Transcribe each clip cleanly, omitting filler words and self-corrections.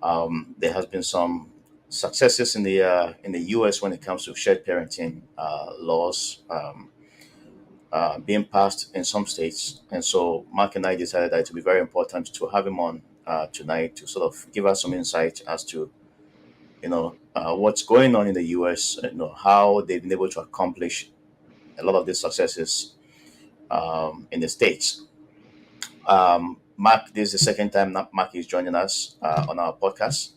There has been some successes in the U.S. when it comes to shared parenting laws being passed in some states, and so Mark and I decided that it would be very important to have him on tonight to sort of give us some insight as to what's going on in the U.S. How they've been able to accomplish a lot of these successes in the states. Mark, this is the second time that Mark is joining us on our podcast.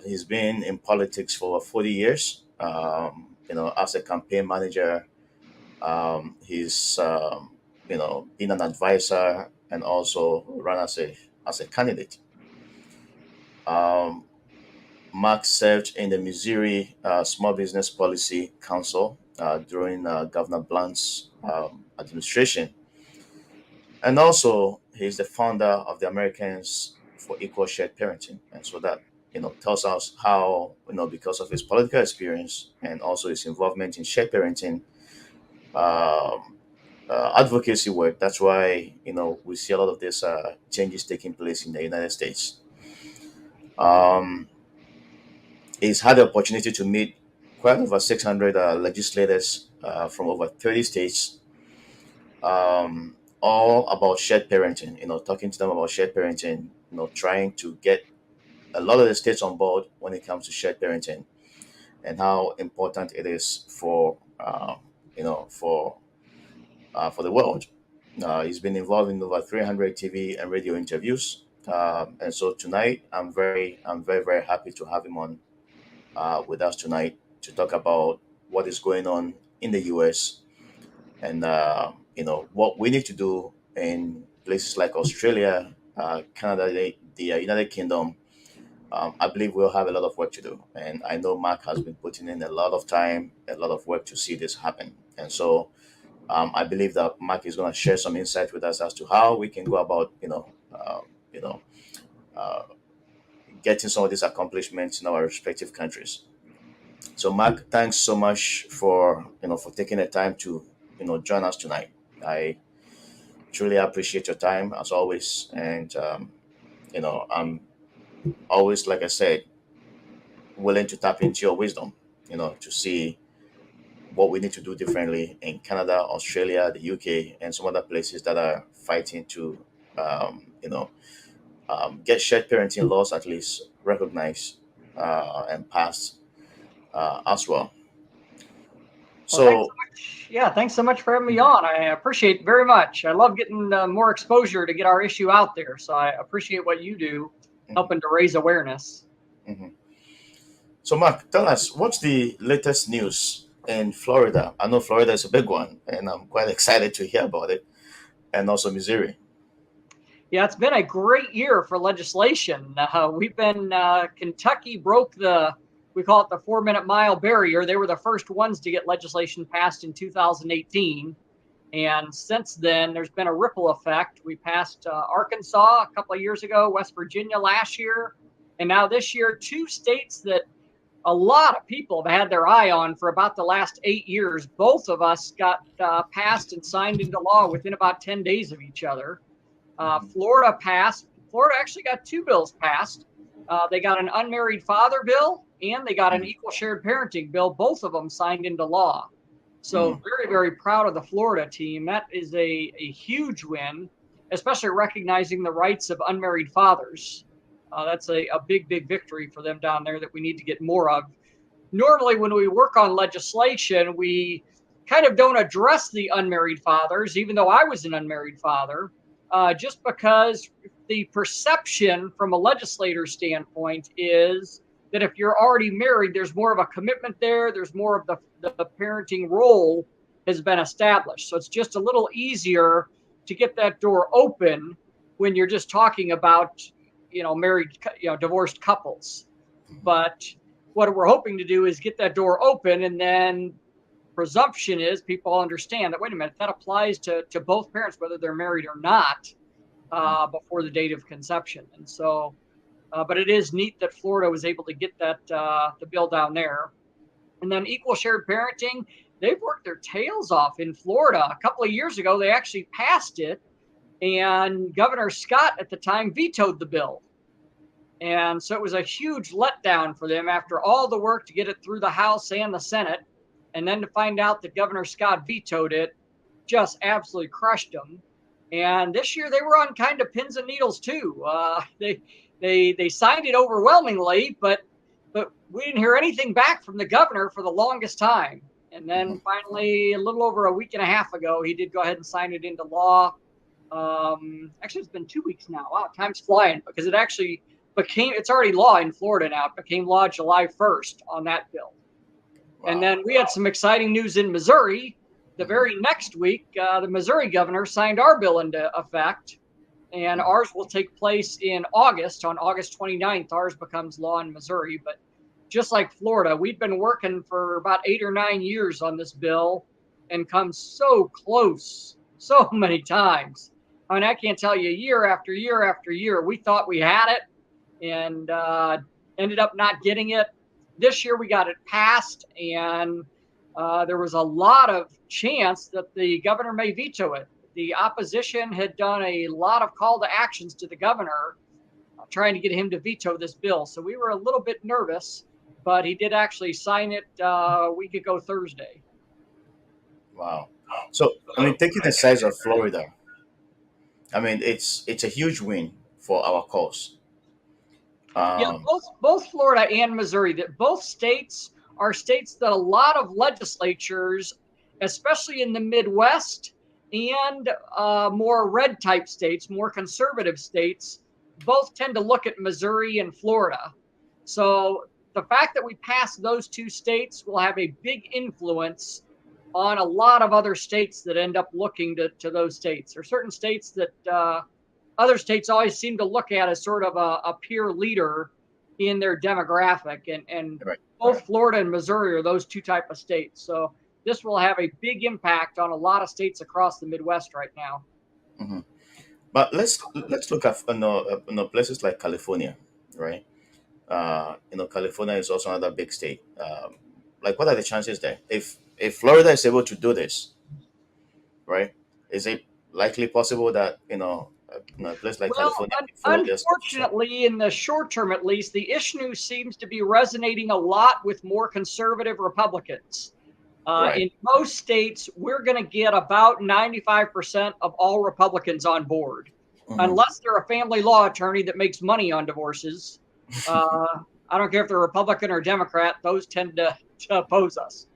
He's been in politics for over 40 years. As a campaign manager, he's been an advisor and also run as a candidate. Um, Mark served in the Missouri Small Business Policy Council during Governor Blunt's administration, and also he's the founder of the Americans for Equal Shared Parenting, and so that tells us how because of his political experience and also his involvement in shared parenting advocacy work. That's why we see a lot of these changes taking place in the United States. Um, he's had the opportunity to meet quite over 600 legislators from over 30 states, all about shared parenting. Talking to them about shared parenting. Trying to get a lot of the states on board when it comes to shared parenting and how important it is for for the world. He's been involved in over 300 TV and radio interviews, and so tonight I'm very happy to have him on with us tonight to talk about what is going on in the U.S. and what we need to do in places like Australia, Canada, the United Kingdom. I believe we'll have a lot of work to do, and I know Mark has been putting in a lot of time, a lot of work to see this happen, and so I believe that Mark is going to share some insight with us as to how we can go about, you know, uh, getting some of these accomplishments in our respective countries. So, Mark, thanks so much for taking the time to join us tonight. I truly appreciate your time as always, and I'm always, like I said, willing to tap into your wisdom, to see what we need to do differently in Canada, Australia, the UK, and some other places that are fighting to, get shared parenting laws at least recognized and passed as well. Well, thanks so So, much. Yeah, thanks so much for having me on. I appreciate it very much. I love getting more exposure to get our issue out there. So I appreciate what you do, mhm, helping to raise awareness. mhm. So, Mark, tell us what's the latest news in Florida? I know Florida is a big one, and I'm quite excited to hear about it, and also Missouri. Yeah, it's been a great year for legislation. We've been Kentucky broke we call it the 4 minute mile barrier. They were the first ones to get legislation passed in 2018. And since then, there's been a ripple effect. We passed Arkansas a couple of years ago, West Virginia last year, and now this year, two states that a lot of people have had their eye on for about the last 8 years. Both of us got passed and signed into law within about 10 days of each other. Mhm, Florida passed. Florida actually got two bills passed. They got an unmarried father bill and they got an mhm, equal shared parenting bill. Both of them signed into law. So mhm, very, very proud of the Florida team. That is a huge win, especially recognizing the rights of unmarried fathers. That's a big, big victory for them down there that we need to get more of. Normally, when we work on legislation, we kind of don't address the unmarried fathers, even though I was an unmarried father, just because the perception from a legislator standpoint is that if you're already married, there's more of a commitment there. There's more of the parenting role has been established. So it's just a little easier to get that door open when you're just talking about, married, divorced couples. But what we're hoping to do is get that door open, and then presumption is people understand that, wait a minute, that applies to both parents, whether they're married or not, mhm, before the date of conception. And so, but it is neat that Florida was able to get that the bill down there. And then equal shared parenting, they've worked their tails off in Florida. A couple of years ago, they actually passed it, and Governor Scott at the time vetoed the bill. And so it was a huge letdown for them after all the work to get it through the House and the Senate. And then to find out that Governor Scott vetoed it just absolutely crushed them. And this year they were on kind of pins and needles too. They signed it overwhelmingly, but we didn't hear anything back from the governor for the longest time. And then finally, a little over a week and a half ago, he did go ahead and sign it into law. Actually, it's been 2 weeks now. Wow, time's flying, because it actually it's already law in Florida now. It became law July 1st on that bill. Wow. And then we had some exciting news in Missouri. The very next week, the Missouri governor signed our bill into effect, and ours will take place in August. On August 29th, ours becomes law in Missouri. But just like Florida, we've been working for about 8 or 9 years on this bill and come so close so many times. I mean, I can't tell you, year after year after year, we thought we had it and ended up not getting it. This year we got it passed, and there was a lot of chance that the governor may veto it. The opposition had done a lot of call to actions to the governor trying to get him to veto this bill. So we were a little bit nervous, but he did actually sign it a week ago Thursday. Wow. So, I mean, taking the size of Florida, I mean, it's a huge win for our cause. Yeah, both Florida and Missouri, that both states are states that a lot of legislatures, especially in the Midwest and more red type states, more conservative states, both tend to look at Missouri and Florida. So the fact that we pass those two states will have a big influence on a lot of other states that end up looking to those states. There are certain states that other states always seem to look at as sort of a peer leader in their demographic. And Right. both Florida and Missouri are those two type of states. So this will have a big impact on a lot of states across the Midwest right now. Mm-hmm. But let's look at places like California, right? California is also another big state. Like, what are the chances there? If Florida is able to do this, right? Is it likely possible that a place like California can follow this? Unfortunately, in the short term at least, the issue seems to be resonating a lot with more conservative Republicans. Right. In most states, we're going to get about 95% of all Republicans on board, unless they're a family law attorney that makes money on divorces. I don't care if they're Republican or Democrat; those tend to oppose us.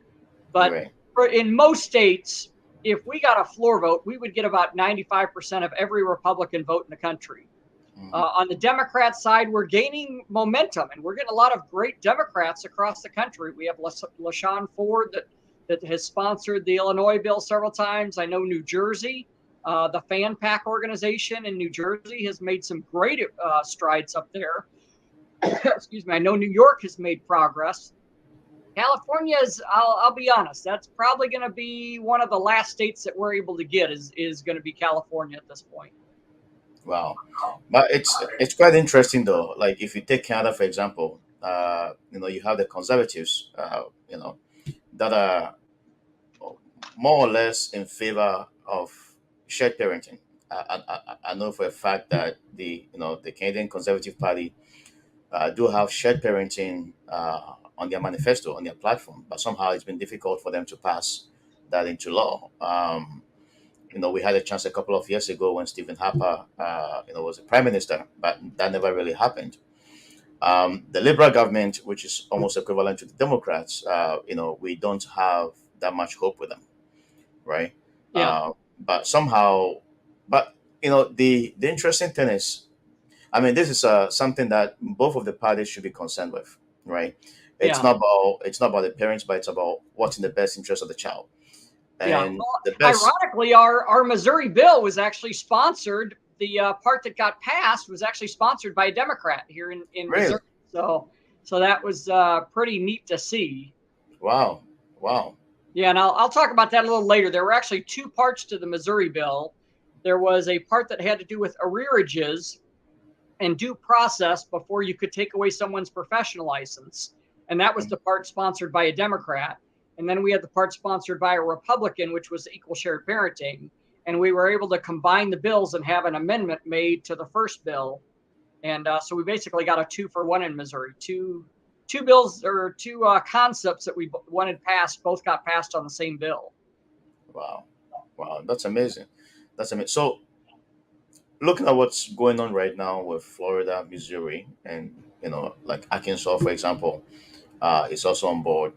But Right. in most states, if we got a floor vote, we would get about 95% of every Republican vote in the country. On the Democrat side, we're gaining momentum, and we're getting a lot of great Democrats across the country. We have LaShawn Ford that has sponsored the Illinois bill several times. I know New Jersey, the Fan Pack organization in New Jersey has made some great strides up there. Excuse me. I know New York has made progress. California is, I'll be honest, that's probably going to be one of the last states that we're able to get is going to be California at this point. Wow. But it's quite interesting though. Like, if you take Canada, for example, you have the conservatives, that are more or less in favor of shared parenting. I know for a fact that the Canadian Conservative Party do have shared parenting on their manifesto, on their platform, but somehow it's been difficult for them to pass that into law. We had a chance a couple of years ago when Stephen Harper, was the prime minister, but that never really happened. The Liberal government, which is almost equivalent to the Democrats, we don't have that much hope with them, right? Yeah. But somehow, the interesting thing is, I mean, this is something that both of the parties should be concerned with, right? It's not about the parents, but it's about what's in the best interest of the child. And the best. Ironically, our Missouri bill was actually sponsored. The part that got passed was actually sponsored by a Democrat here in Really? Missouri. So that was pretty neat to see. Wow. Yeah, and I'll talk about that a little later. There were actually two parts to the Missouri bill. There was a part that had to do with arrearages and due process before you could take away someone's professional license. And that was the part sponsored by a Democrat. And then we had the part sponsored by a Republican, which was equal shared parenting. And we were able to combine the bills and have an amendment made to the first bill. And so we basically got a 2-for-1 in Missouri. Two bills or two concepts that we wanted passed both got passed on the same bill. Wow. Wow. That's amazing. That's amazing. So, looking at what's going on right now with Florida, Missouri, and like Arkansas, for example, is also on board.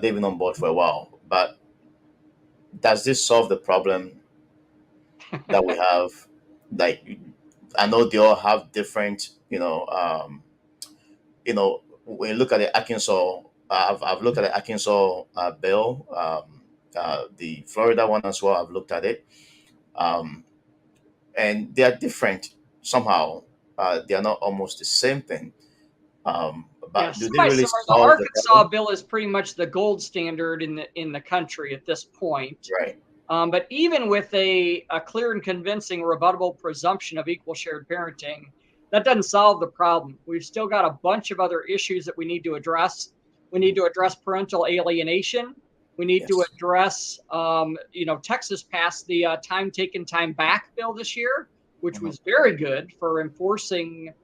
They've been on board for a while, but does this solve the problem that we have? Like, I know they all have different, when you look at the Arkansas, I've looked at the Arkansas bill, the Florida one as well. I've looked at it, um, and they are different somehow. They are not almost the same thing. Yeah, But do they really semi-similar. The solve the Arkansas problem? bill is pretty much the gold standard in the country at this point. Right. But even with a clear and convincing rebuttable presumption of equal shared parenting, that doesn't solve the problem. We've still got a bunch of other issues that we need to address. We need to address parental alienation. We need to Yes. address, Texas passed the time taken, time back bill this year, which Mhm. was very good for enforcing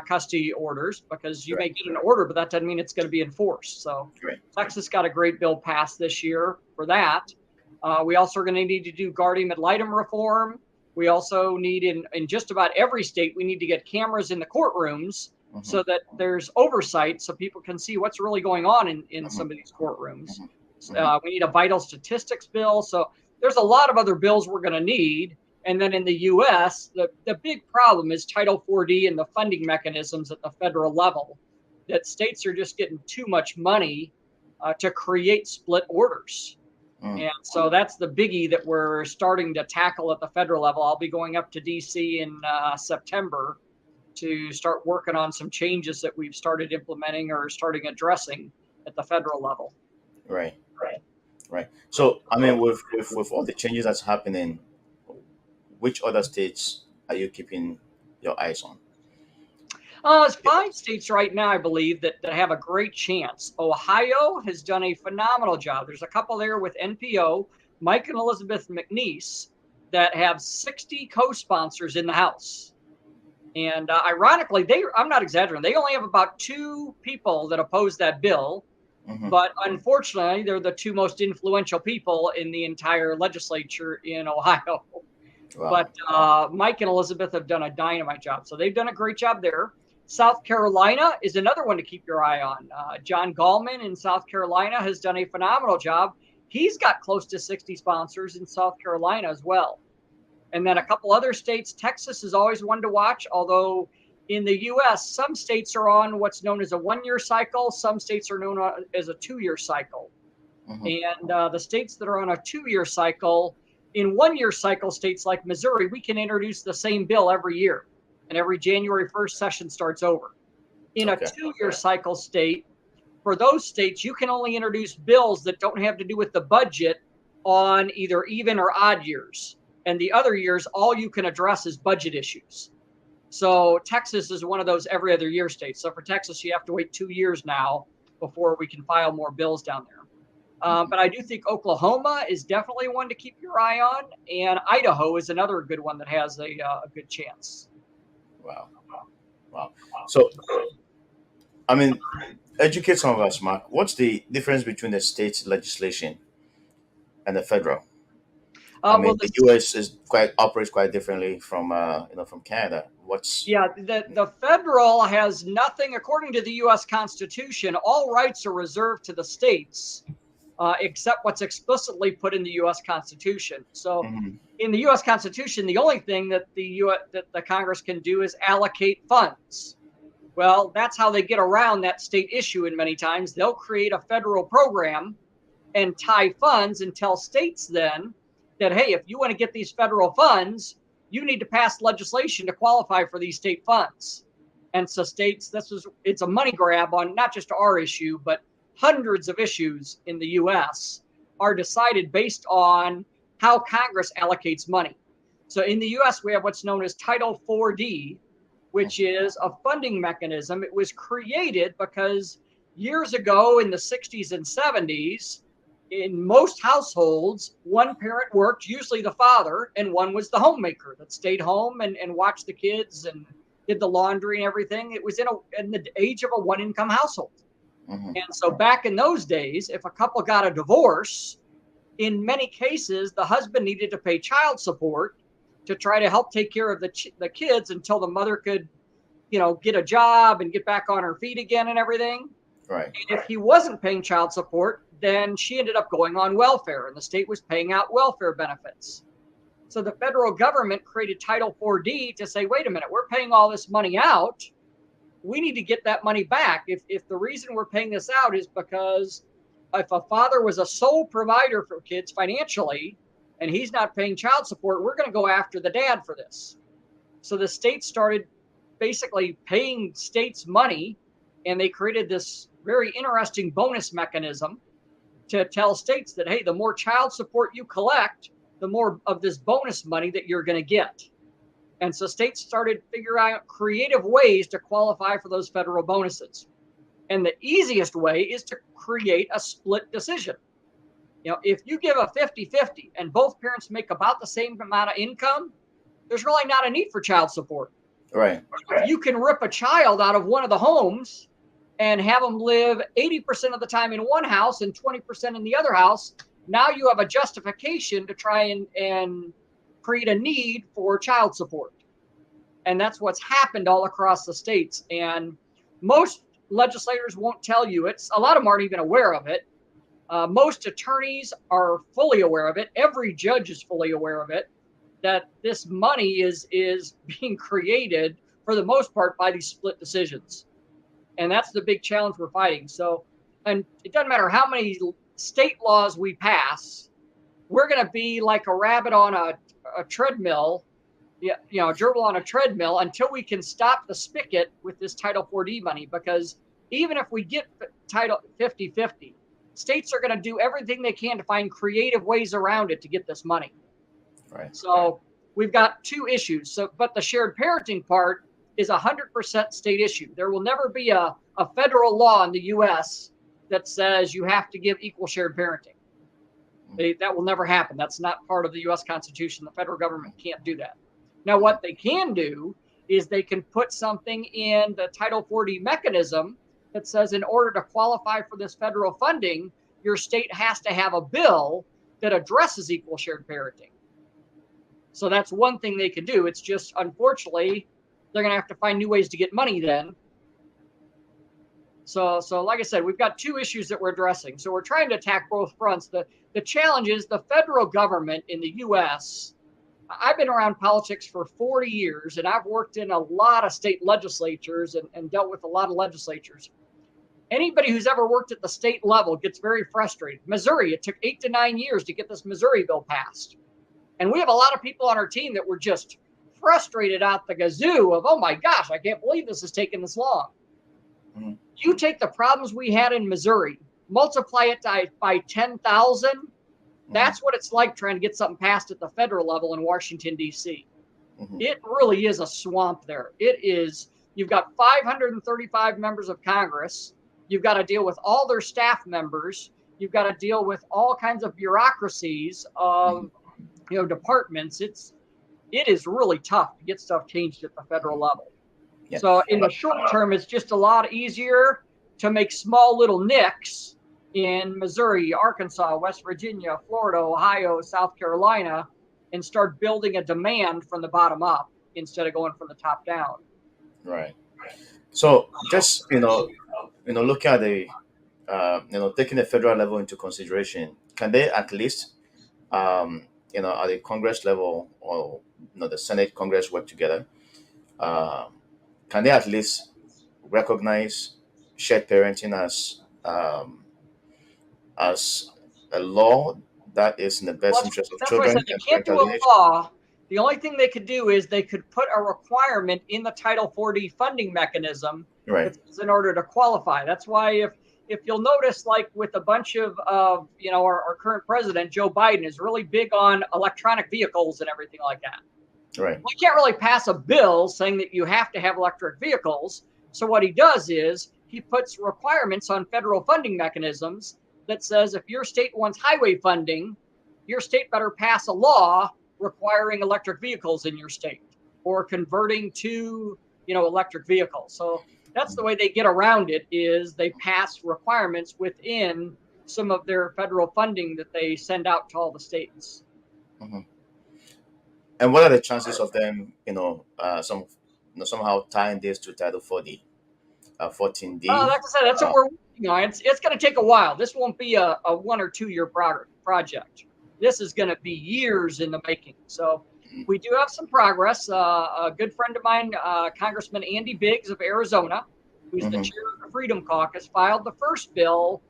custody orders, because you may Right. get an order, but that doesn't mean it's going to be enforced. So Right. Texas got a great bill passed this year for that. We also are going to need to do guardian ad litem reform. We also need in just about every state, we need to get cameras in the courtrooms Mhm. so that there's oversight so people can see what's really going on in some Mhm. of these courtrooms. Mhm. Mhm. We need a vital statistics bill. So there's a lot of other bills we're going to need. And then in the US, the big problem is Title 4D and the funding mechanisms at the federal level, that states are just getting too much money to create split orders. Mm. And so that's the biggie that we're starting to tackle at the federal level. I'll be going up to DC in September to start working on some changes that we've started implementing or starting addressing at the federal level. Right. Right. So, I mean, with all the changes that's happening, which other states are you keeping your eyes on? It's 5 states right now, I believe, that have a great chance. Ohio has done a phenomenal job. There's a couple there with NPO, Mike and Elizabeth McNeese, that have 60 co-sponsors in the House. And ironically, I'm not exaggerating, they only have about 2 people that oppose that bill. Hmm. But unfortunately, they're the 2 most influential people in the entire legislature in Ohio. Wow. But Mike and Elizabeth have done a dynamite job. So they've done a great job there. South Carolina is another one to keep your eye on. John Gallman in South Carolina has done a phenomenal job. He's got close to 60 sponsors in South Carolina as well. And then a couple other states. Texas is always one to watch, although in the US, some states are on what's known as a 1-year cycle, some states are known as a 2-year cycle. Hmm. And the states that are on a 2-year cycle, in 1-year cycle states like Missouri, we can introduce the same bill every year. And every January 1st session starts over. In a Okay. 2-year cycle state, for those states, you can only introduce bills that don't have to do with the budget on either even or odd years. And the other years, all you can address is budget issues. So Texas is one of those every other year states. So for Texas, you have to wait 2 years now before we can file more bills down there. Hmm. But I do think Oklahoma is definitely one to keep your eye on, and Idaho is another good one that has a good chance. Wow. Wow. So, I mean, educate some of us, Mark. What's the difference between the state legislation and the federal? I Well, mean, the U.S. is quite operates quite differently from from Canada. What's yeah, the federal has nothing, according to the U.S. Constitution. All rights are reserved to the states, except what's explicitly put in the U.S. Constitution. So, Mhm. in the U.S. Constitution, the only thing that the Congress can do is allocate funds. Well, that's how they get around that state issue. And many times they'll create a federal program and tie funds and tell states then that, hey, if you want to get these federal funds, you need to pass legislation to qualify for these state funds. And so states, it's a money grab on not just our issue, but hundreds of issues in the US are decided based on how Congress allocates money. So in the US, we have what's known as Title 4D, which is a funding mechanism. It was created because years ago in the 60s and 70s, in most households, one parent worked, usually the father, and one was the homemaker that stayed home and watched the kids and did the laundry and everything. It was in the age of a one-income household. Mm-hmm. And so back in those days, if a couple got a divorce, in many cases, the husband needed to pay child support to try to help take care of the kids until the mother could, get a job and get back on her feet again and everything. Right. And if he wasn't paying child support, then she ended up going on welfare, and the state was paying out welfare benefits. So the federal government created Title 4D to say, wait a minute, we're paying all this money out. We need to get that money back. If the reason we're paying this out is because if a father was a sole provider for kids financially and he's not paying child support, we're going to go after the dad for this. So the state started basically paying states money, and they created this very interesting bonus mechanism to tell states that, hey, the more child support you collect, the more of this bonus money that you're going to get. And so states started figuring out creative ways to qualify for those federal bonuses. And the easiest way is to create a split decision. If you give a 50-50 and both parents make about the same amount of income, there's really not a need for child support. Right. You can rip a child out of one of the homes and have them live 80% of the time in one house and 20% in the other house. Now you have a justification to try and create a need for child support. And that's what's happened all across the states. And most legislators won't tell you it. A lot of them aren't even aware of it. Most attorneys are fully aware of it. Every judge is fully aware of it, that this money is being created for the most part by these split decisions. And that's the big challenge we're fighting. So, and it doesn't matter how many state laws we pass, we're going to be like a rabbit on a treadmill, a gerbil on a treadmill, until we can stop the spigot with this Title 4D money. Because even if we get Title 50-50, states are going to do everything they can to find creative ways around it to get this money. Right. So we've got two issues. But the shared parenting part is 100% state issue. There will never be a federal law in the U.S. that says you have to give equal shared parenting. That will never happen. That's not part of the U.S. Constitution. The federal government can't do that. Now, what they can do is they can put something in the Title 40 mechanism that says in order to qualify for this federal funding, your state has to have a bill that addresses equal shared parenting. So that's one thing they can do. It's just, unfortunately, they're going to have to find new ways to get money then. So like I said, we've got two issues that we're addressing. So we're trying to attack both fronts. The challenge is the federal government in the U.S. I've been around politics for 40 years, and I've worked in a lot of state legislatures and dealt with a lot of legislatures. Anybody who's ever worked at the state level gets very frustrated. Missouri, it took 8 to 9 years to get this Missouri bill passed. And we have a lot of people on our team that were just frustrated out the gazoo of, oh my gosh, I can't believe this is taking this long. Mm-hmm. You take the problems we had in Missouri, multiply it by 10,000. Mm-hmm. That's what it's like trying to get something passed at the federal level in Washington, D.C. Mm-hmm. It really is a swamp there. You've got 535 members of Congress. You've got to deal with all their staff members. You've got to deal with all kinds of bureaucracies of, departments. It is really tough to get stuff changed at the federal level. Yeah. So in the short term, it's just a lot easier to make small little nicks in Missouri, Arkansas, West Virginia, Florida, Ohio, South Carolina, and start building a demand from the bottom up instead of going from the top down. Right. So just, looking at the, taking the federal level into consideration, can they at least, at the Congress level or, the Senate, Congress work together? Can they at least recognize shared parenting as a law that is in the best interest of children? That's why I said they can't do a law. The only thing they could do is they could put a requirement in the Title 40 funding mechanism, right, in order to qualify. That's why if you'll notice, like with a bunch of our current president, Joe Biden, is really big on electronic vehicles and everything like that. Right. We can't really pass a bill saying that you have to have electric vehicles. So what he does is he puts requirements on federal funding mechanisms that says if your state wants highway funding, your state better pass a law requiring electric vehicles in your state, or converting to, electric vehicles. So that's the way they get around it, is they pass requirements within some of their federal funding that they send out to all the states. Mhm. And what are the chances of them, somehow tying this to Title 40, 14D? Like I said, that's what Uh, we're working on. It's going to take a while. This won't be a 1 or 2 year project. This is going to be years in the making. So we do have some progress. A good friend of mine, Congressman Andy Biggs of Arizona, who's the mhm, chair of the Freedom Caucus, filed the first bill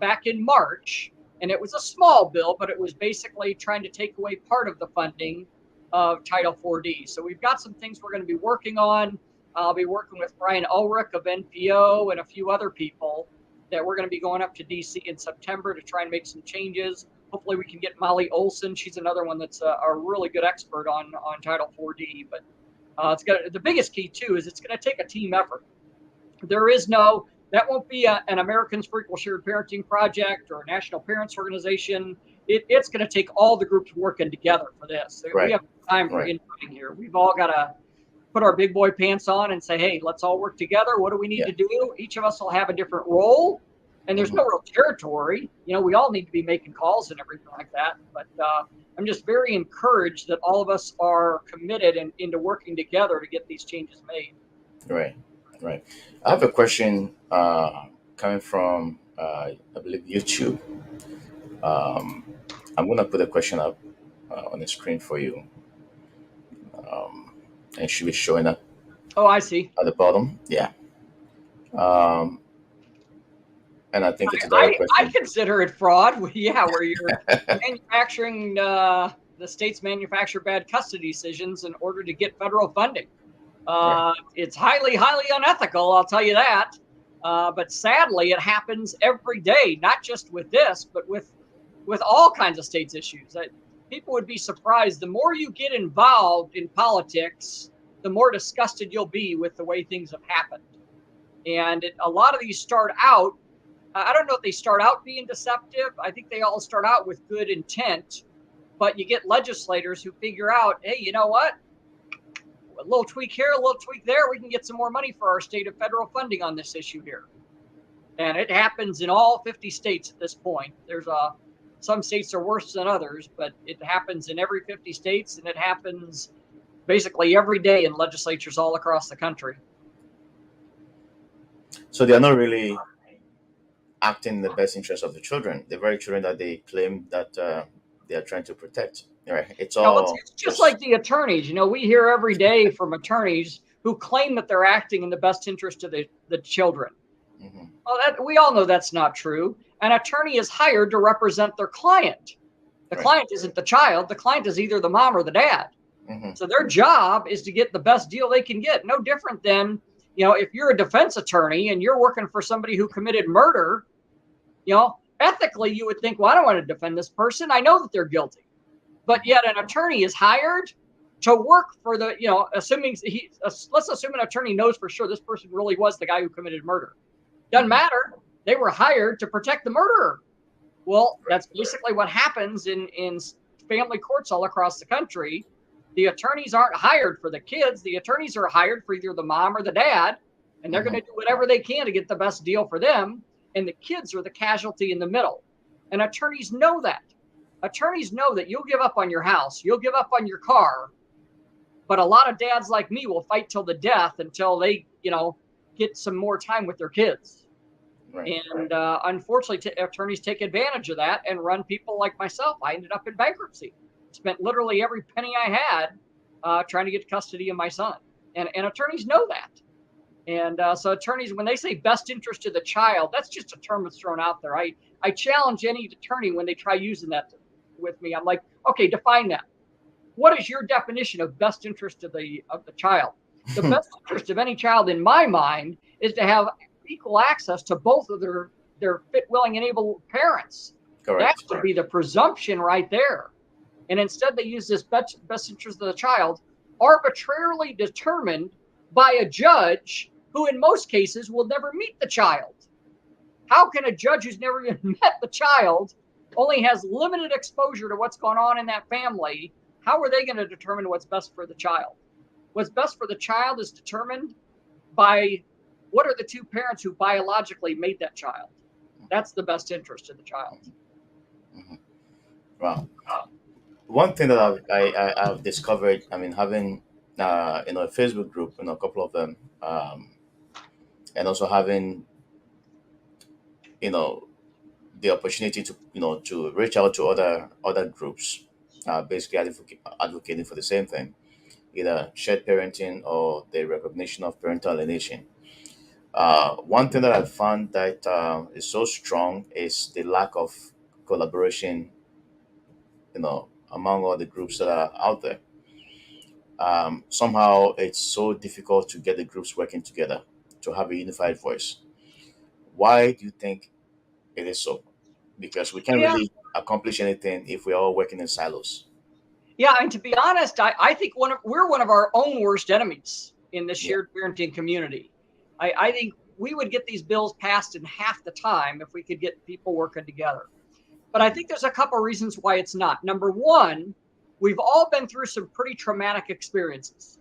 back in March. And it was a small bill, but it was basically trying to take away part of the funding of Title 4D. So we've got some things we're going to be working on. I'll be working with Brian Ulrich of NPO and a few other people that we're going to be going up to DC in September to try and make some changes. Hopefully we can get Molly Olson. She's another one that's a really good expert on Title 4D. But the biggest key too is it's going to take a team effort. That won't be an Americans for Equal Shared Parenting project or a National Parents Organization. It's going to take all the groups working together for this. We right, have time for right. inputting here. We've all got to put our big boy pants on and say, hey, let's all work together. What do we need Yeah. to do? Each of us will have a different role, and there's Mhm. no real territory. We all need to be making calls and everything like that. But I'm just very encouraged that all of us are committed and into working together to get these changes made. Right, right. I have a question coming from, I believe, YouTube. Um, I'm going to put a question up on the screen for you, um, and it should be showing up Oh, I see. at the bottom. Yeah. Um, and I think it's a direct I question. consider it fraud. Yeah, where you're manufacturing the states manufacture bad custody decisions in order to get federal funding. Right. It's highly, highly unethical, I'll tell you that. But sadly, it happens every day, not just with this, but with all kinds of states issues. People would be surprised. The more you get involved in politics, the more disgusted you'll be with the way things have happened. And a lot of these start out, I don't know if they start out being deceptive. I think they all start out with good intent, but you get legislators who figure out, hey, you know what? A little tweak here, a little tweak there, we can get some more money for our state of federal funding on this issue here. And it happens in all 50 states at this point. Some states are worse than others, but it happens in every 50 states, and it happens basically every day in legislatures all across the country. So they are not really acting in the best interest of the children, the very children that they claim that they are trying to protect. Right. It's Now, it's all just just. like the attorneys. We hear every day from attorneys who claim that they're acting in the best interest of the children. Mhm. Well, we all know that's not true. An attorney is hired to represent their client. The Right. client isn't the child. The client is either the mom or the dad. Hmm. So their job is to get the best deal they can get. No different than, if you're a defense attorney and you're working for somebody who committed murder, ethically you would think, well, I don't want to defend this person. I know that they're guilty. But yet an attorney is hired to work for let's assume an attorney knows for sure this person really was the guy who committed murder. Doesn't matter. They were hired to protect the murderer. Well, that's basically what happens in family courts all across the country. The attorneys aren't hired for the kids. The attorneys are hired for either the mom or the dad, and they're going Hmm. to do whatever they can to get the best deal for them. And the kids are the casualty in the middle. And attorneys know that. Attorneys know that you'll give up on your house, you'll give up on your car, but a lot of dads like me will fight till the death until they, get some more time with their kids. Right. And unfortunately, attorneys take advantage of that and run people like myself. I ended up in bankruptcy. Spent literally every penny I had trying to get custody of my son. And attorneys know that. And so attorneys, when they say best interest of the child, that's just a term that's thrown out there. I challenge any attorney when they try using that with me. I'm like, okay, define that. What is your definition of best interest of the child? The best interest of any child, in my mind, is to have equal access to both of their fit, willing, and able parents. That Correct. should be the presumption right there. And instead, they use this best interest of the child arbitrarily determined by a judge who, in most cases, will never meet the child. How can a judge who's never even met the child, only has limited exposure to what's going on in that family, how are they going to determine what's best for the child? What's best for the child is determined by what are the two parents who biologically made that child. That's the best interest of the child. Hmm. Wow. One thing that I've discovered, I mean, having a Facebook group, a couple of them, and also having you know the opportunity to to reach out to other groups, basically advocating for the same thing, either shared parenting or the recognition of parental alienation. One thing that I found that is so strong is the lack of collaboration, among all the groups that are out there. Somehow it's so difficult to get the groups working together to have a unified voice. Why do you think it is so? Because we can't Yeah, really accomplish anything if we're all working in silos. yeah. And to be honest, I think we're one of our own worst enemies in the Yeah. shared parenting community. I think we would get these bills passed in half the time if we could get people working together. But I Mhm. think there's a couple of reasons why it's not. Number one, we've all been through some pretty traumatic experiences.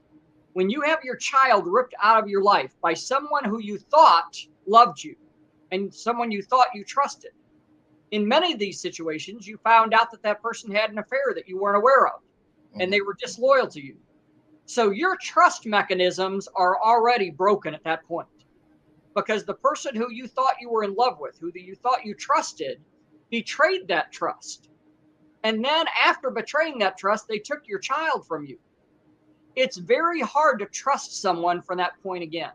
When you have your child ripped out of your life by someone who you thought loved you and someone you thought you trusted, in many of these situations, you found out that that person had an affair that you weren't aware of and Mhm. they were disloyal to you. So your trust mechanisms are already broken at that point because the person who you thought you were in love with, who you thought you trusted, betrayed that trust. And then after betraying that trust, they took your child from you. It's very hard to trust someone from that point again.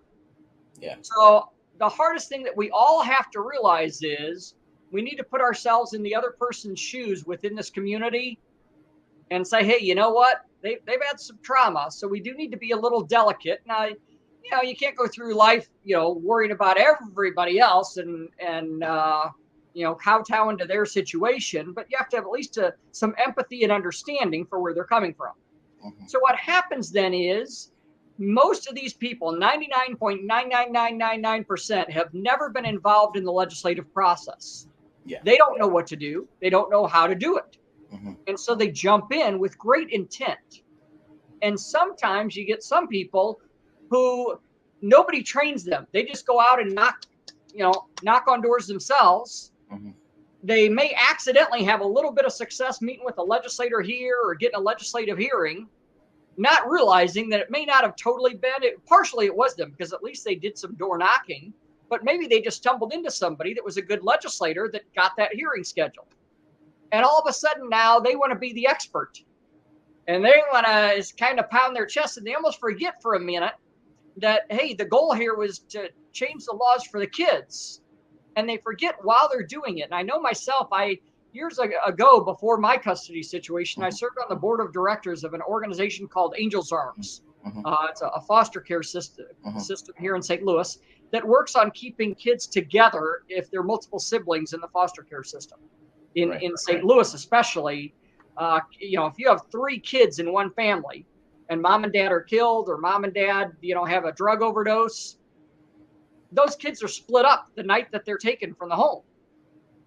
Yeah. So the hardest thing that we all have to realize is we need to put ourselves in the other person's shoes within this community and say, hey, you know what? They've had some trauma. So we do need to be a little delicate. Now, you can't go through life, worrying about everybody else and kowtowing to their situation, but you have to have at least some empathy and understanding for where they're coming from. Mhm. So what happens then is most of these people, 99.99999%, have never been involved in the legislative process. Yeah. They don't know what to do. They don't know how to do it. Mhm. And so they jump in with great intent. And sometimes you get some people who nobody trains them. They just go out and knock on doors themselves. Mhm. They may accidentally have a little bit of success meeting with a legislator here or getting a legislative hearing, not realizing that it may not have totally been it. Partially it was them because at least they did some door knocking, but maybe they just stumbled into somebody that was a good legislator that got that hearing scheduled. And all of a sudden now they want to be the expert and they want to kind of pound their chest and they almost forget for a minute that, hey, the goal here was to change the laws for the kids. And they forget while they're doing it. And I know myself, years ago, before my custody situation, I Mhm. served on the board of directors of an organization called Angels Arms. Mhm. It's a foster care Mhm. system here in St. Louis that works on keeping kids together if there are multiple siblings in the foster care system. Right. In St. Louis, especially, if you have three kids in one family and mom and dad are killed or mom and dad, have a drug overdose, those kids are split up the night that they're taken from the home.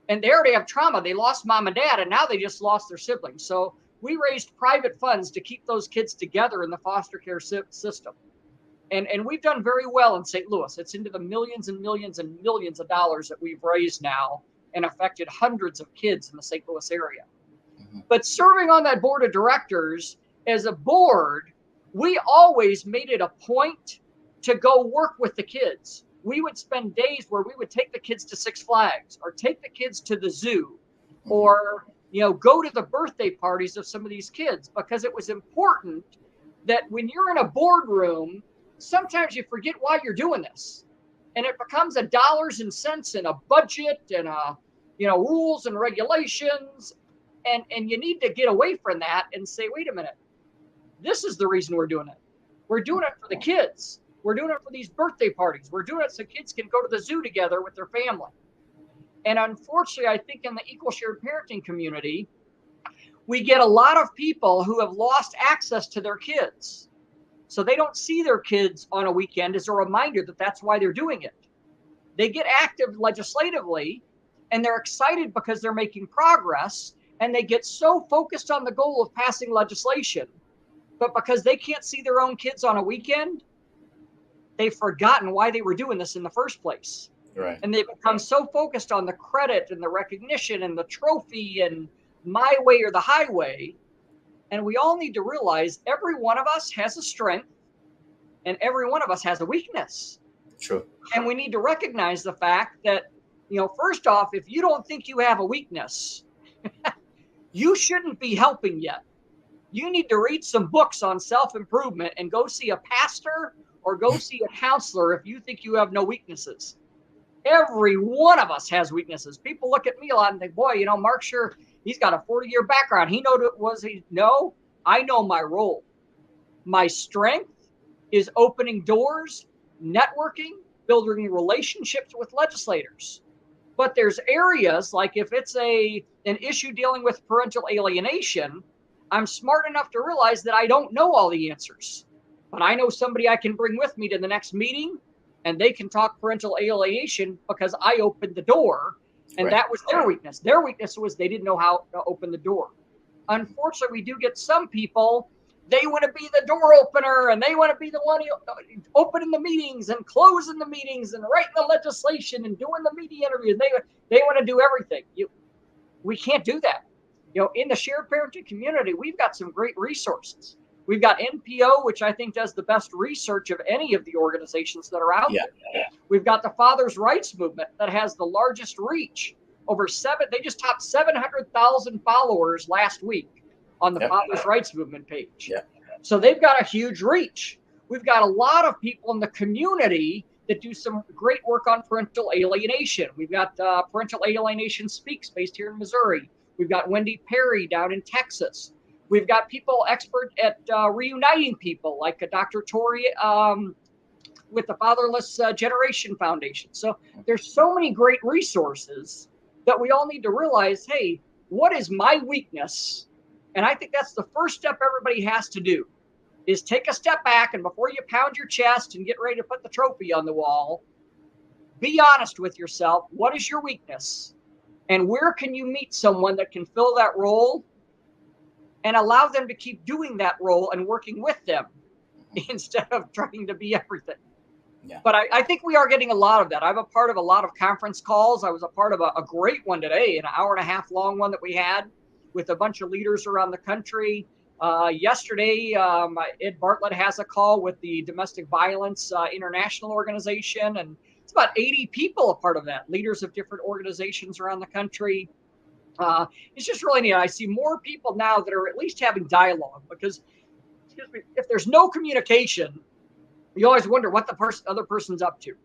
And they already have trauma. They lost mom and dad, and now they just lost their siblings. So we raised private funds to keep those kids together in the foster care system. And we've done very well in St. Louis. It's into the millions and millions and millions of dollars that we've raised now and affected hundreds of kids in the St. Louis area. Mhm. But serving on that board of directors as a board, we always made it a point to go work with the kids. We would spend days where we would take the kids to Six Flags or take the kids to the zoo Mhm. or go to the birthday parties of some of these kids because it was important that when you're in a boardroom, sometimes you forget why you're doing this. And it becomes a dollars and cents and a budget and rules and regulations. And you need to get away from that and say, wait a minute, this is the reason we're doing it. We're doing it for the kids. We're doing it for these birthday parties. We're doing it so kids can go to the zoo together with their family. And unfortunately, I think in the equal shared parenting community, we get a lot of people who have lost access to their kids. So they don't see their kids on a weekend as a reminder that that's why they're doing it. They get active legislatively and they're excited because they're making progress and they get so focused on the goal of passing legislation But because they can't see their own kids on a weekend, they've forgotten why they were doing this in the first place. Right. And they've become so focused on the credit and the recognition and the trophy and my way or the highway. And we all need to realize every one of us has a strength and every one of us has a weakness. True. And we need to recognize the fact that, first off, if you don't think you have a weakness, you shouldn't be helping yet. You need to read some books on self-improvement and go see a pastor or go see a counselor if you think you have no weaknesses. Every one of us has weaknesses. People look at me a lot and think, boy, Mark, sure, he's got a 40-year background. He know what was he? No, I know my role. My strength is opening doors, networking, building relationships with legislators. But there's areas like if it's an issue dealing with parental alienation, I'm smart enough to realize that I don't know all the answers. But I know somebody I can bring with me to the next meeting, and they can talk parental alienation because I opened the door, and that was their weakness. Their weakness was they didn't know how to open the door. Unfortunately, we do get some people, they want to be the door opener, and they want to be the one opening the meetings and closing the meetings and writing the legislation and doing the media interviews. They want to do everything. We can't do that. In the shared parenting community, we've got some great resources. We've got NPO, which I think does the best research of any of the organizations that are out there. We've got the Fathers' Rights Movement that has the largest reach. They just topped 700,000 followers last week on the Fathers' Rights Movement page. So they've got a huge reach. We've got a lot of people in the community that do some great work on parental alienation. We've got Parental Alienation Speaks based here in Missouri. We've got Wendy Perry down in Texas. We've got people expert at reuniting people like Dr. Tori with the Fatherless Generation Foundation. So there's so many great resources that we all need to realize, hey, what is my weakness? And I think that's the first step everybody has to do is take a step back, and before you pound your chest and get ready to put the trophy on the wall, be honest with yourself. What is your weakness? And where can you meet someone that can fill that role and allow them to keep doing that role and working with them instead of trying to be everything? But I think we are getting a lot of that. I'm a part of a lot of conference calls. I was a part of a great one today, an hour-and-a-half long one that we had with a bunch of leaders around the country. Yesterday, Ed Bartlett has a call with the Domestic Violence International Organization, and it's about 80 people a part of that, leaders of different organizations around the country. It's just really neat. I see more people now that are at least having dialogue because, if there's no communication, you always wonder what the other person's up to.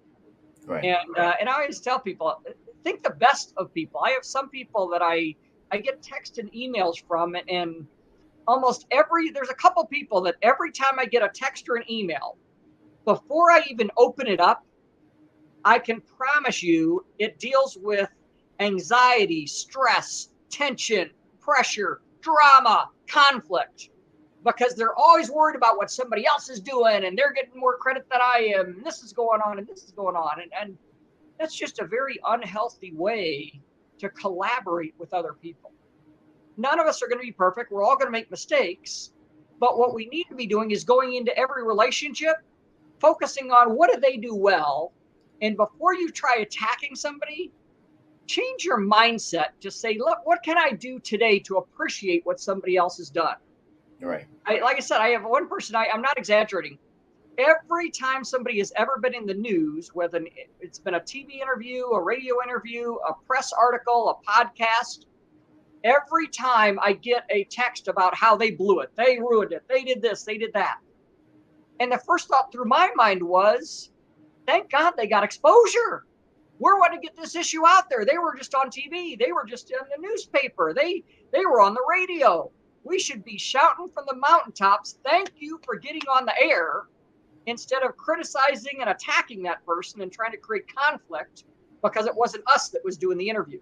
And I always tell people, think the best of people. I have some people that I get text and emails from, and there's a couple people that every time I get a text or an email, before I even open it up, I can promise you it deals with anxiety, stress, tension, pressure, drama, conflict, because they're always worried about what somebody else is doing and they're getting more credit than I am. And this is going on and this is going on. And that's just a very unhealthy way to collaborate with other people. None of us are going to be perfect. We're all going to make mistakes. But what we need to be doing is going into every relationship, focusing on what do they do well. And before you try attacking somebody, change your mindset to say, look, what can I do today to appreciate what somebody else has done? Like I said, I have one person, I'm not exaggerating. Every time somebody has ever been in the news, whether it's been a TV interview, a radio interview, a press article, a podcast, every time I get a text about how they blew it, they ruined it, they did this, they did that. And the first thought through my mind was, thank God they got exposure. We're wanting to get this issue out there. They were just on TV. They were just in the newspaper. They were on the radio. We should be shouting from the mountaintops, thank you for getting on the air, instead of criticizing and attacking that person and trying to create conflict because it wasn't us that was doing the interview.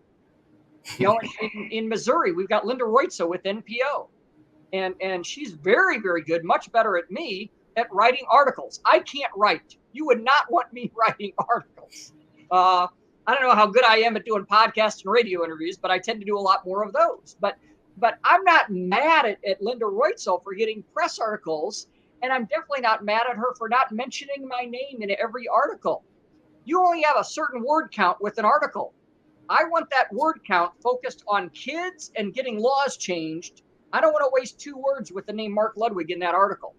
In Missouri, we've got Linda Roitza with NPO. And she's very, very good, much better at me at writing articles. I can't write. You would not want me writing articles. I don't know how good I am at doing podcasts and radio interviews, but I tend to do a lot more of those. But But I'm not mad at Linda Reutzel for getting press articles, and I'm definitely not mad at her for not mentioning my name in every article. You only have a certain word count with an article. I want that word count focused on kids and getting laws changed. I don't want to waste 2 words with the name Mark Ludwig in that article.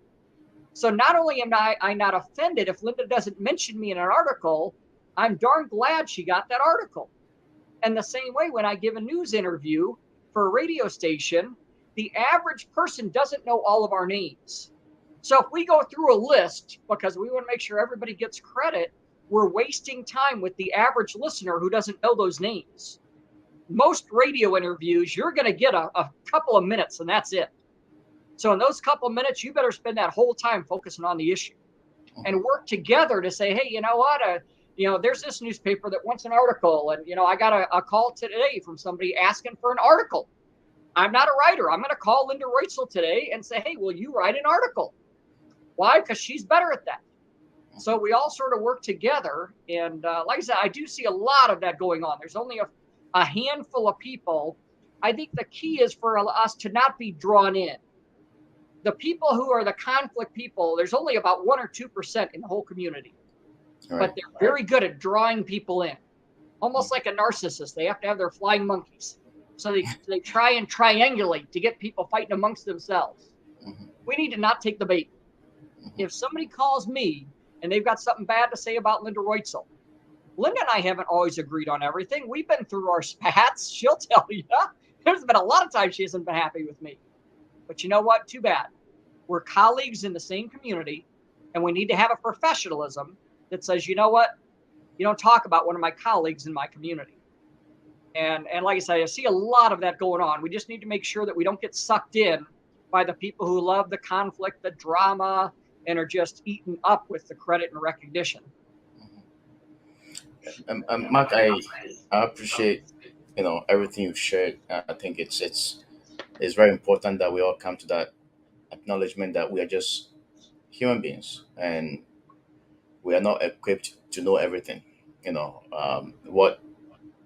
So not only am I not offended if Linda doesn't mention me in an article, I'm darn glad she got that article. And the same way, when I give a news interview for a radio station, the average person doesn't know all of our names. So if we go through a list because we want to make sure everybody gets credit, we're wasting time with the average listener who doesn't know those names. Most radio interviews, you're going to get a couple of minutes and that's it. So in those couple of minutes, you better spend that whole time focusing on the issue and work together to say, hey, you know what? There's this newspaper that wants an article. And, I got a call today from somebody asking for an article. I'm not a writer. I'm going to call Linda Reutzel today and say, hey, will you write an article? Why? Because she's better at that. So we all sort of work together. And like I said, I do see a lot of that going on. There's only a handful of people. I think the key is for us to not be drawn in. The people who are the conflict people, there's only about 1 or 2% in the whole community. Right. But they're very good at drawing people in, almost like a narcissist. They have to have their flying monkeys. So they try and triangulate to get people fighting amongst themselves. Mm-hmm. We need to not take the bait. Mm-hmm. If somebody calls me and they've got something bad to say about Linda Reutzel, Linda and I haven't always agreed on everything. We've been through our spats. She'll tell you. There's been a lot of times she hasn't been happy with me. But you know what? Too bad. We're colleagues in the same community, and we need to have a professionalism that says, you know what? You don't talk about one of my colleagues in my community. And like I said, I see a lot of that going on. We just need to make sure that we don't get sucked in by the people who love the conflict, the drama, and are just eaten up with the credit and recognition. Mark, I appreciate everything you've shared. I think it's very important that we all come to that acknowledgement that we are just human beings and we are not equipped to know everything. What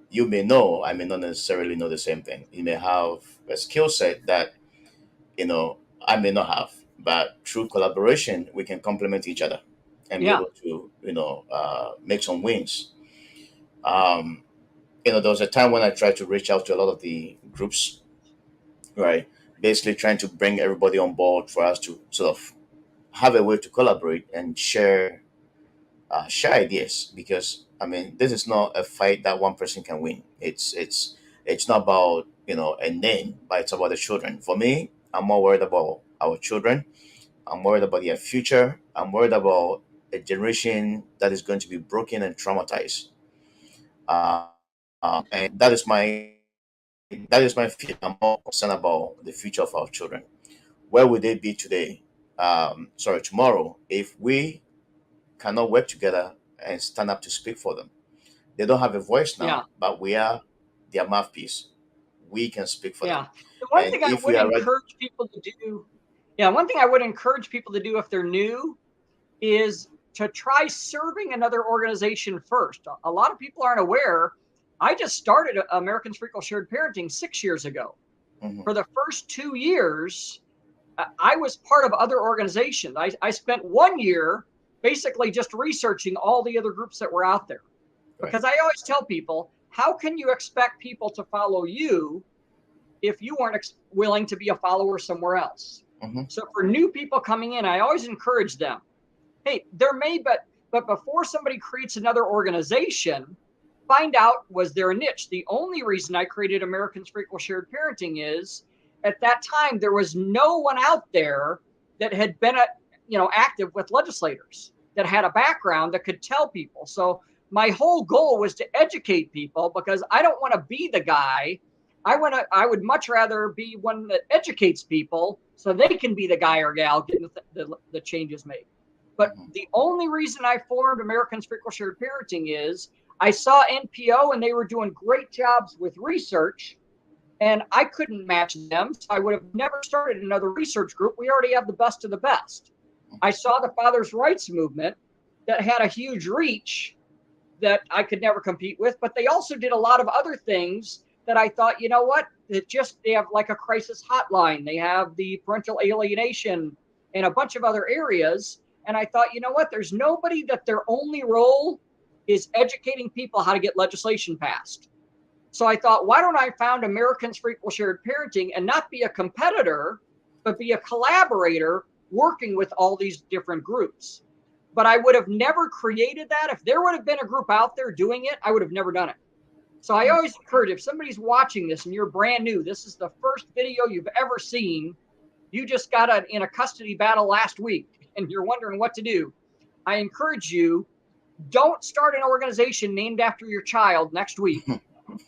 you may know, I may not necessarily know the same thing. You may have a skill set that I may not have, but through collaboration, we can complement each other and be able to make some wins. There was a time when I tried to reach out to a lot of the groups, right? Basically trying to bring everybody on board for us to sort of have a way to collaborate and share ideas, because this is not a fight that one person can win. It's not about a name, but it's about the children. For me, I'm more worried about our children. I'm worried about their future. I'm worried about a generation that is going to be broken and traumatized. And that is my fear. I'm more concerned about the future of our children. Where would they be today? Tomorrow, if we cannot work together and stand up to speak for them. They don't have a voice now, but we are their mouthpiece. We can speak for them. The one thing I would encourage people to do, if they're new is to try serving another organization first. A lot of people aren't aware. I just started Americans for Equal Shared Parenting 6 years ago. Mm-hmm. For the first 2 years, I was part of other organizations. I spent 1 year basically just researching all the other groups that were out there. Because I always tell people, how can you expect people to follow you if you weren't willing to be a follower somewhere else? Mm-hmm. So for new people coming in, I always encourage them, hey, but before somebody creates another organization, find out, was there a niche? The only reason I created Americans for Equal Shared Parenting is at that time, there was no one out there that had been active with legislators, that had a background that could tell people. So my whole goal was to educate people, because I don't want to be the guy. I would much rather be one that educates people so they can be the guy or gal getting the changes made. But the only reason I formed Americans for Equal Shared Parenting is I saw NPO and they were doing great jobs with research, and I couldn't match them. So I would have never started another research group. We already have the best of the best. I saw the Fathers' Rights movement that had a huge reach that I could never compete with, but they also did a lot of other things that I thought, you know what, they have like a crisis hotline. They have the parental alienation and a bunch of other areas. And I thought, you know what? There's nobody that their only role is educating people how to get legislation passed. So I thought, why don't I found Americans for Equal Shared Parenting and not be a competitor, but be a collaborator working with all these different groups. But I would have never created that. If there would have been a group out there doing it, I would have never done it. So I always encourage, if somebody's watching this and you're brand new, this is the first video you've ever seen, you just got in a custody battle last week and you're wondering what to do. I encourage you, don't start an organization named after your child next week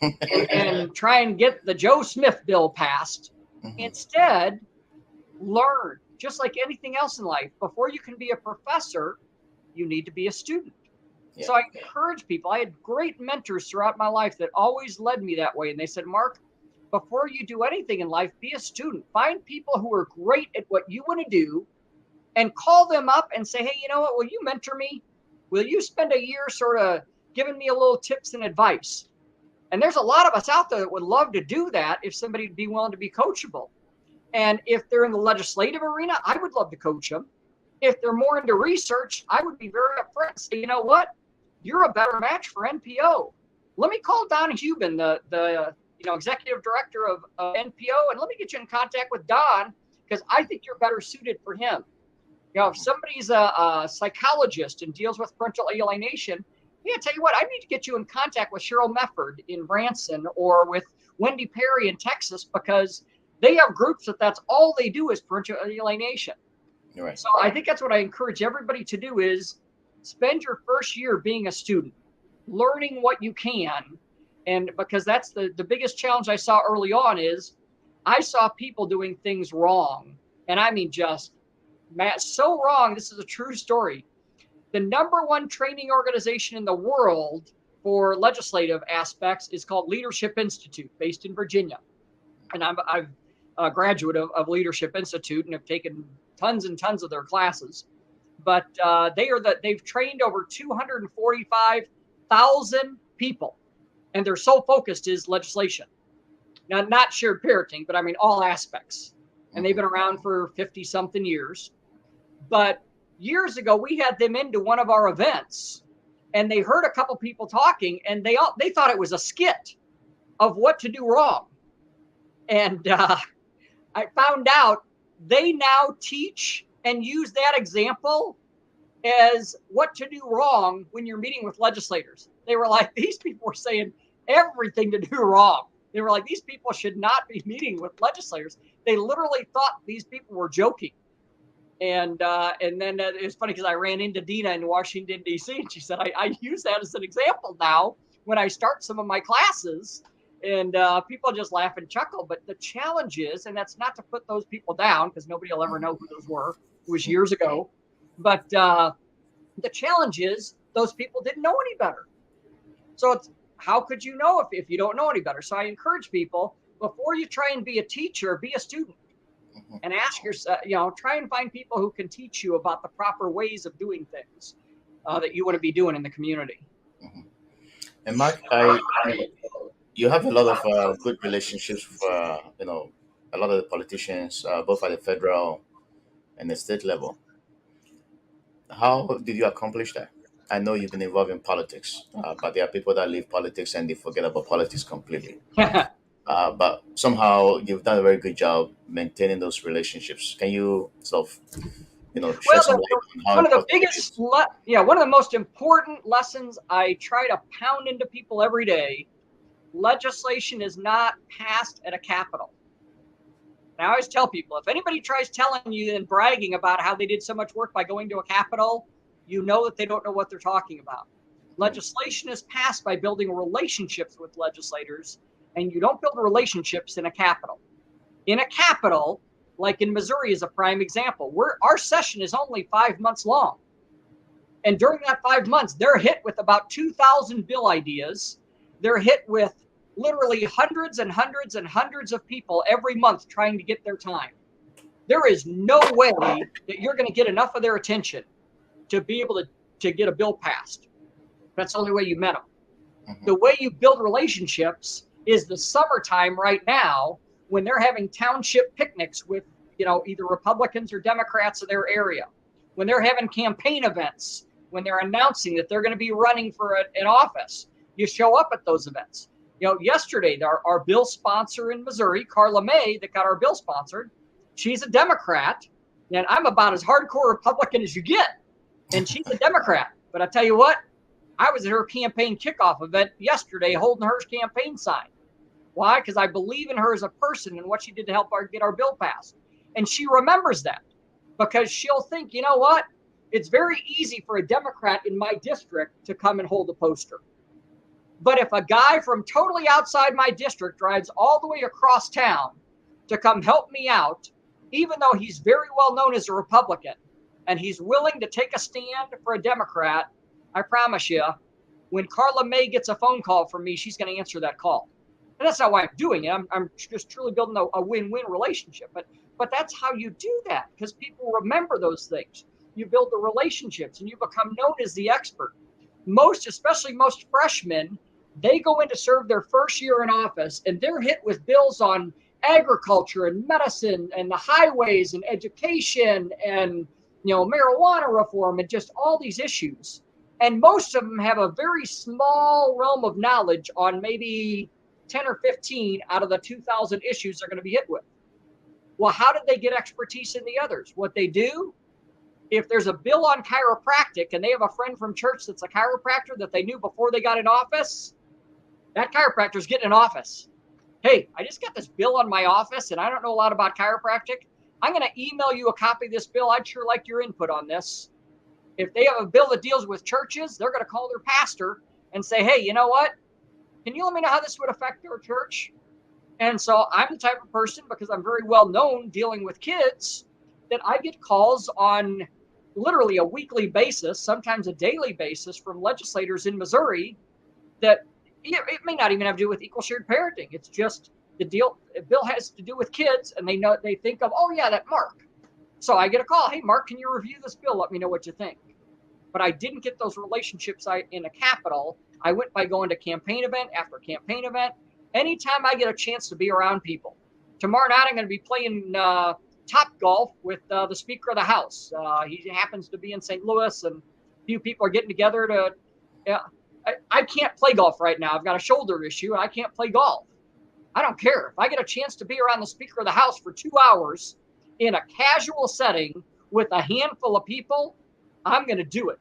and try and get the Joe Smith bill passed. Instead, learn. Just like anything else in life, before you can be a professor, you need to be a student. Yeah. So I encourage people. I had great mentors throughout my life that always led me that way. And they said, Mark, before you do anything in life, be a student. Find people who are great at what you want to do and call them up and say, hey, you know what? Will you mentor me? Will you spend a year sort of giving me a little tips and advice? And there's a lot of us out there that would love to do that if somebody would be willing to be coachable. And if they're in the legislative arena, I would love to coach them. If they're more into research, I would be very upfront and say, you know what? You're a better match for NPO. Let me call Don Hubin, the executive director of NPO, and let me get you in contact with Don because I think you're better suited for him. You know, if somebody's a psychologist and deals with parental alienation, yeah, tell you what, I need to get you in contact with Cheryl Mefford in Branson or with Wendy Perry in Texas because they have groups that's all they do is parental alienation. Right. So I think that's what I encourage everybody to do is spend your first year being a student, learning what you can. And because that's the biggest challenge I saw early on is I saw people doing things wrong. And I mean, just so wrong. This is a true story. The #1 training organization in the world for legislative aspects is called Leadership Institute, based in Virginia. And I'm a graduate of Leadership Institute and have taken tons and tons of their classes. But they've trained over 245,000 people, and their sole focus is legislation. Now, not shared parenting, but I mean all aspects. And they've been around for 50-something years. But years ago, we had them into one of our events, and they heard a couple people talking, and they thought it was a skit of what to do wrong. And I found out they now teach and use that example as what to do wrong when you're meeting with legislators. They were like, these people were saying everything to do wrong. They were like, these people should not be meeting with legislators. They literally thought these people were joking. And then it was funny because I ran into Dina in Washington, D.C., and she said, I use that as an example now when I start some of my classes. And people just laugh and chuckle. But the challenge is, and that's not to put those people down because nobody will ever know who those were. It was years ago. But the challenge is those people didn't know any better. So it's how could you know if you don't know any better? So I encourage people, before you try and be a teacher, be a student. And ask yourself, try and find people who can teach you about the proper ways of doing things that you want to be doing in the community. And Mark, you have a lot of good relationships with, a lot of the politicians, both at the federal and the state level. How did you accomplish that? I know you've been involved in politics, but there are people that leave politics and they forget about politics completely. But somehow you've done a very good job maintaining those relationships. Can you sort of, shed some light on how one of the biggest, one of the most important lessons I try to pound into people every day: legislation is not passed at a Capitol. And I always tell people, if anybody tries telling you and bragging about how they did so much work by going to a Capitol, you know that they don't know what they're talking about. Legislation is passed by building relationships with legislators. And you don't build relationships in a Capitol. In a Capitol, like in Missouri is a prime example, our session is only 5 months long. And during that 5 months, they're hit with about 2,000 bill ideas. They're hit with literally hundreds and hundreds and hundreds of people every month trying to get their time. There is no way that you're going to get enough of their attention to be able to get a bill passed. That's the only way you met them. The way you build relationships is the summertime right now when they're having township picnics with, either Republicans or Democrats of their area, when they're having campaign events, when they're announcing that they're going to be running for an office. You show up at those events. Yesterday, our bill sponsor in Missouri, Carla May, that got our bill sponsored, she's a Democrat, and I'm about as hardcore Republican as you get, and she's a Democrat. But I tell you what, I was at her campaign kickoff event yesterday holding her campaign sign. Why? Because I believe in her as a person and what she did to help get our bill passed. And she remembers that because she'll think, you know what? It's very easy for a Democrat in my district to come and hold a poster. But if a guy from totally outside my district drives all the way across town to come help me out, even though he's very well known as a Republican, and he's willing to take a stand for a Democrat, I promise you, when Carla May gets a phone call from me, she's going to answer that call. And that's not why I'm doing it. I'm just truly building a win-win relationship. But that's how you do that, because people remember those things. You build the relationships and you become known as the expert. Especially most freshmen, they go in to serve their first year in office and they're hit with bills on agriculture and medicine and the highways and education and marijuana reform and just all these issues. And most of them have a very small realm of knowledge on maybe 10 or 15 out of the 2,000 issues they're going to be hit with. Well, how did they get expertise in the others? What they do, if there's a bill on chiropractic and they have a friend from church that's a chiropractor that they knew before they got in office, that chiropractor's getting in office. Hey, I just got this bill on my office and I don't know a lot about chiropractic. I'm going to email you a copy of this bill. I'd sure like your input on this. If they have a bill that deals with churches, they're going to call their pastor and say, hey, you know what? Can you let me know how this would affect our church? And so I'm the type of person, because I'm very well known dealing with kids, that I get calls on literally a weekly basis, sometimes a daily basis, from legislators in Missouri that it may not even have to do with equal shared parenting. It's just the bill has to do with kids, and they think of, oh yeah, that Mark. So I get a call, hey Mark, can you review this bill? Let me know what you think. But I didn't get those relationships in the Capitol. I went by going to campaign event after campaign event. Anytime I get a chance to be around people. Tomorrow night, I'm going to be playing Top Golf with the Speaker of the House. He happens to be in St. Louis, and a few people are getting together to. I can't play golf right now. I've got a shoulder issue, and I can't play golf. I don't care. If I get a chance to be around the Speaker of the House for 2 hours in a casual setting with a handful of people, I'm going to do it.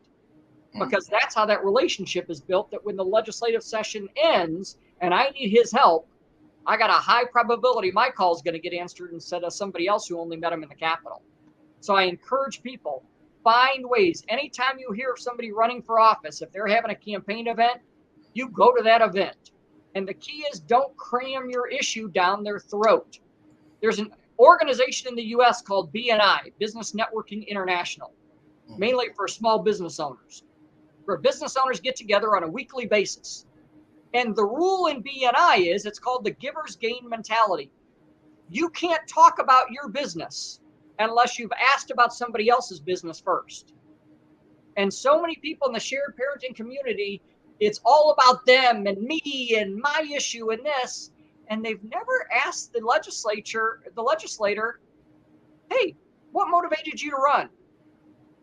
Because that's how that relationship is built, that when the legislative session ends and I need his help, I got a high probability my call is going to get answered instead of somebody else who only met him in the Capitol. So I encourage people, find ways. Anytime you hear of somebody running for office, if they're having a campaign event, you go to that event. And the key is, don't cram your issue down their throat. There's an organization in the U.S. called BNI, Business Networking International, mainly for small business owners, where business owners get together on a weekly basis. And the rule in BNI is, it's called the giver's gain mentality. You can't talk about your business unless you've asked about somebody else's business first. And so many people in the shared parenting community, it's all about them and me and my issue and this. And they've never asked the legislator, hey, what motivated you to run?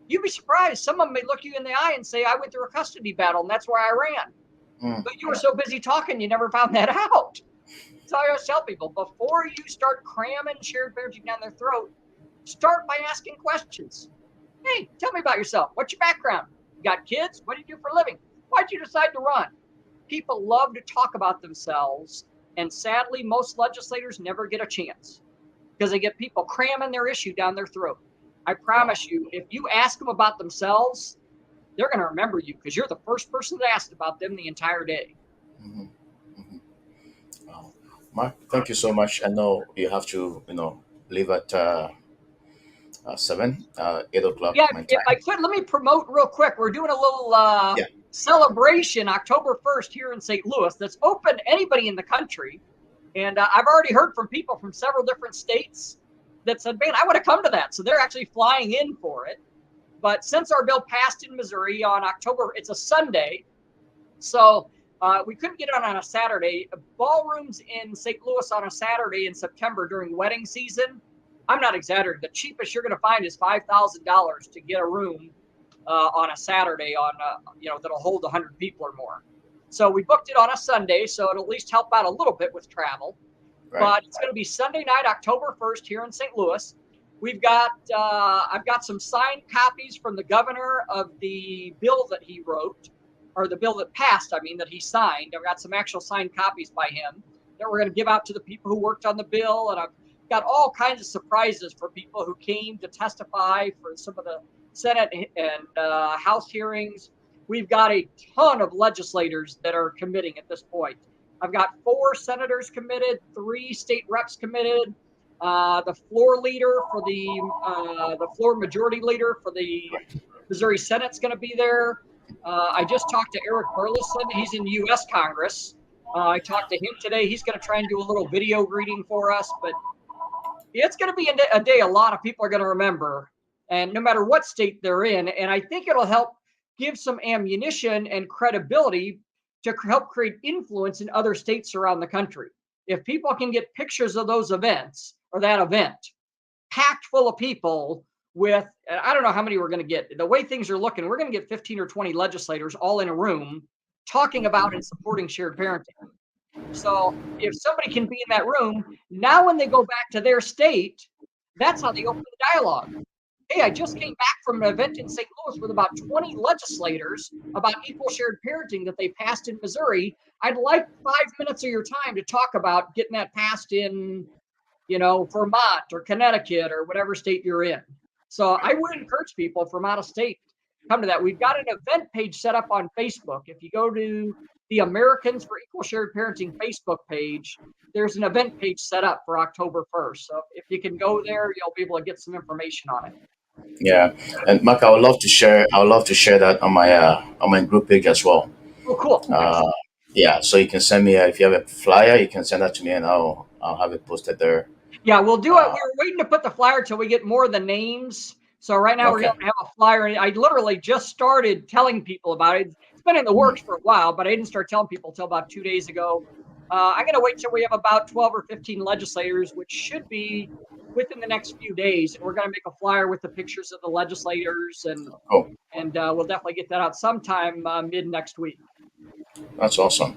You'd be surprised. Some of them may look you in the eye and say, I went through a custody battle and that's why I ran. But you were so busy talking, you never found that out. So I always tell people, before you start cramming shared parenting down their throat, start by asking questions. Hey, tell me about yourself. What's your background? You got kids? What do you do for a living? Why'd you decide to run? People love to talk about themselves. And sadly, most legislators never get a chance because they get people cramming their issue down their throat. I promise you, if you ask them about themselves, they're going to remember you because you're the first person that asked about them the entire day. Mm-hmm. Mm-hmm. Mark, thank you so much. I know you have to, leave at 8 o'clock Yeah, my time. if I could, let me promote real quick. We're doing a little Yeah. celebration October 1st here in St. Louis that's open to anybody in the country. And I've already heard from people from several different states that said, man, I want to come to that. So they're actually flying in for it. But since our bill passed in Missouri on October, it's a Sunday. So We couldn't get on a Saturday. Ballrooms in St. Louis on a Saturday in September during wedding season. I'm not exaggerating. The cheapest you're going to find is $5,000 to get a room on a Saturday that'll hold 100 people or more. So we booked it on a Sunday, so it'll at least help out a little bit with travel. Right. But it's going to be Sunday night, October 1st, here in St. Louis. I've got some signed copies from the governor of the bill that he wrote, or the bill that passed, that he signed. I've got some actual signed copies by him that we're going to give out to the people who worked on the bill. And I've got all kinds of surprises for people who came to testify for some of the Senate and House hearings. We've got a ton of legislators that are committing at this point. I've got 4 senators committed, 3 state reps committed. The floor leader for the floor majority leader for the Missouri Senate's going to be there. I just talked to Eric Burleson. He's in U.S. Congress. I talked to him today. He's going to try and do a little video greeting for us. But it's going to be a day a lot of people are going to remember, and no matter what state they're in. And I think it'll help give some ammunition and credibility to help create influence in other states around the country. If people can get pictures of those events or that event packed full of people with, I don't know how many we're going to get. The way things are looking, we're going to get 15 or 20 legislators all in a room talking about and supporting shared parenting. So if somebody can be in that room, now when they go back to their state, that's how they open the dialogue. Hey, I just came back from an event in St. Louis with about 20 legislators about equal shared parenting that they passed in Missouri. I'd like 5 minutes of your time to talk about getting that passed in, Vermont or Connecticut or whatever state you're in. So I would encourage people from out of state to come to that. We've got an event page set up on Facebook. If you go to the Americans for Equal Shared Parenting Facebook page, there's an event page set up for October 1st. So if you can go there, you'll be able to get some information on it. Yeah, and Mark, I would love to share. I would love to share that on my group page as well. Oh, cool. Uh, yeah, so you can send me if you have a flyer, you can send that to me, and I'll have it posted there. Yeah, we'll do it. Uh, We're waiting to put the flyer till we get more of the names. So right now we're okay. going to have a flyer. I literally just started telling people about it. It's been in the works for a while, but I didn't start telling people till about 2 days ago. I'm going to wait till we have about 12 or 15 legislators, which should be within the next few days. And we're going to make a flyer with the pictures of the legislators, Cool. and we'll definitely get that out sometime mid next week. That's awesome,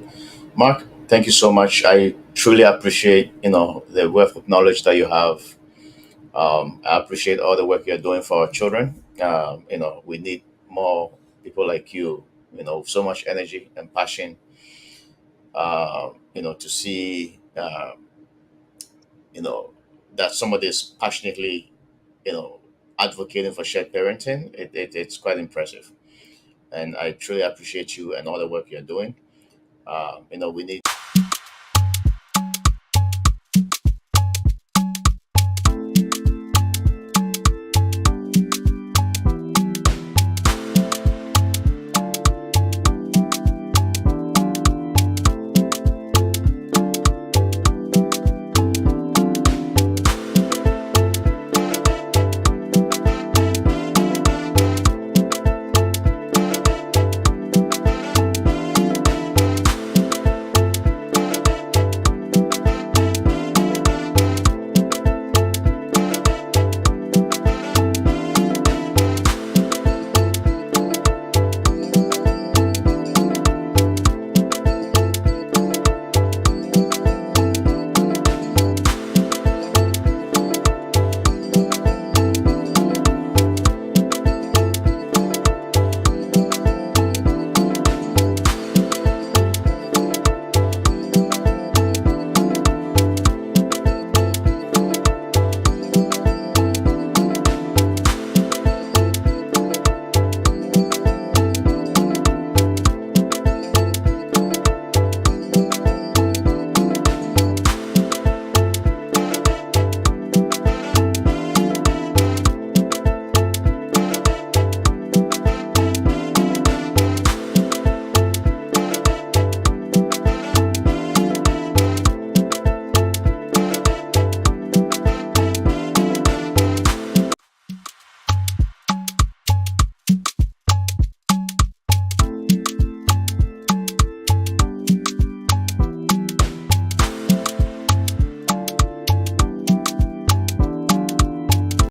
Mark. Thank you so much. I truly appreciate the wealth of knowledge that you have. I appreciate all the work you're doing for our children. We need more people like you. So much energy and passion. To see you know that somebody is passionately you know advocating for shared parenting. It's quite impressive, and I truly appreciate you and all the work you're doing. We need